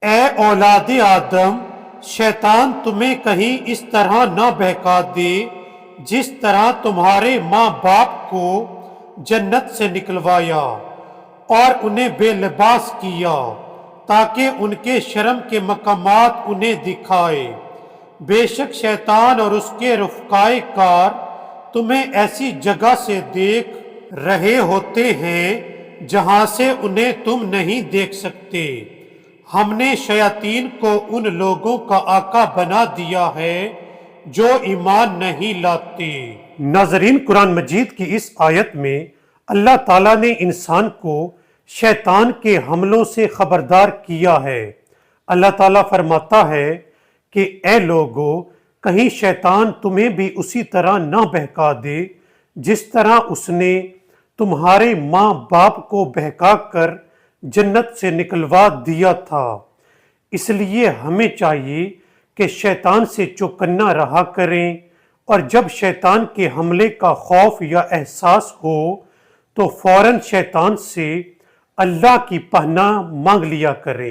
اے اولاد آدم، شیطان تمہیں کہیں اس طرح نہ بہکا دے جس طرح تمہارے ماں باپ کو جنت سے نکلوایا اور انہیں بے لباس کیا تاکہ ان کے شرم کے مقامات انہیں دکھائے۔ بے شک شیطان اور اس کے رفقائے کار تمہیں ایسی جگہ سے دیکھ رہے ہوتے ہیں جہاں سے انہیں تم نہیں دیکھ سکتے۔ ہم نے شیاطین کو ان لوگوں کا آقا بنا دیا ہے جو ایمان نہیں لاتے۔ ناظرین، قرآن مجید کی اس آیت میں اللہ تعالیٰ نے انسان کو شیطان کے حملوں سے خبردار کیا ہے۔ اللہ تعالیٰ فرماتا ہے کہ اے لوگو، کہیں شیطان تمہیں بھی اسی طرح نہ بہکا دے جس طرح اس نے تمہارے ماں باپ کو بہکا کر جنت سے نکلوا دیا تھا۔ اس لیے ہمیں چاہیے کہ شیطان سے چوکنا رہا کریں، اور جب شیطان کے حملے کا خوف یا احساس ہو تو فوراً شیطان سے اللہ کی پناہ مانگ لیا کریں۔